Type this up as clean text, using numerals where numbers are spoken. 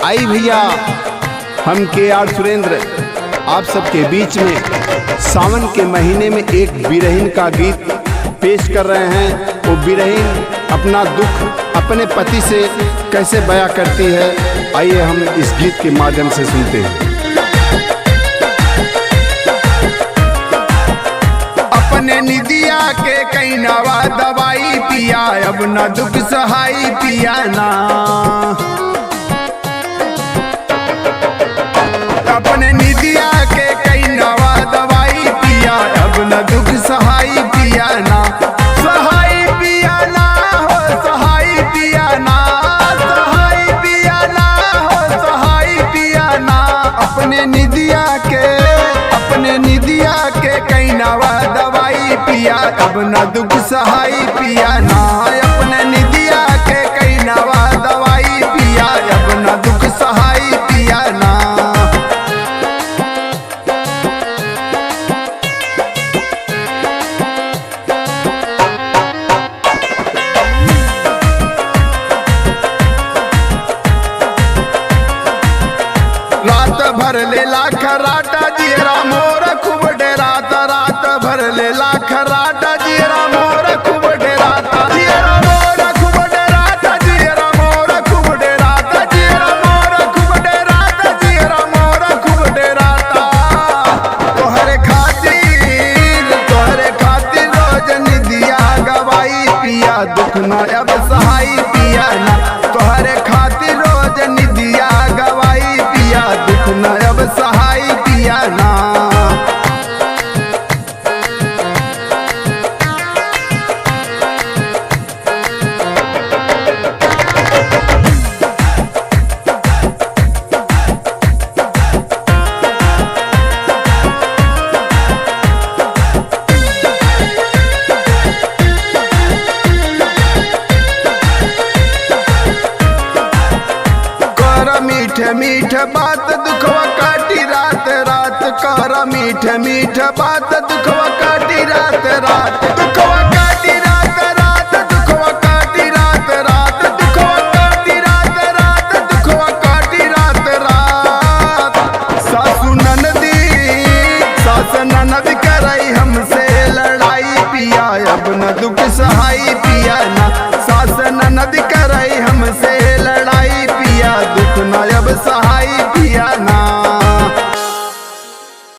आई भैया, हम KR सुरेंद्र आप सबके बीच में सावन के महीने में एक बिरहीन का गीत पेश कर रहे हैं। वो बिरहीन अपना दुख अपने पति से कैसे बयां करती है, आइए हम इस गीत के माध्यम से सुनते हैं। अपने निदिया के कई नवा दवाई पिया, अब न दुख सहाई पिया ना। अपने निदिया के कई नवा दवाई पिया, अब न दुख सहाई पिया ना। सहाई पिया ना हो, सहाई पिया ना, सहाई पिया ना हो, सहाई पिया ना। अपने निदिया के कई नवा दवाई पिया, अब न दुख सहाई पिया ना। अपने निदिया के कई नवा दवाई पिया, अब न दुख सहाई पिया ना। रात भर ले लाख राटा जीरा मोर खूब डेराता, रात भर ले लाख राटा जीरा मोर खूब डेराता, जीरा मोर खूब डेराता, जीरा मोर खूब डेराता, जीरा मोर खूब डेराता, जीरा मोर खूब डेराता। तोहरे खातिर रोज निदिया गवाई पिया, दुख न अब सहाई पिया ना। तोहरे खातिर रोज निदिया गवाई पिया, दुख न अब सहाई पिया ना। मीठ मीठ बात दुखवा काटी रात रात, कर मीठ मीठ बात दुखवा काटी रात रात, दुखवा काटी रात रात, दुखवा काटी रात रात, दुखवा काटी रात रात, दुखवा काटी रात रात। सासू ननद करई हमसे लड़ाई पिया, अब न दुख सहाई पिया ना।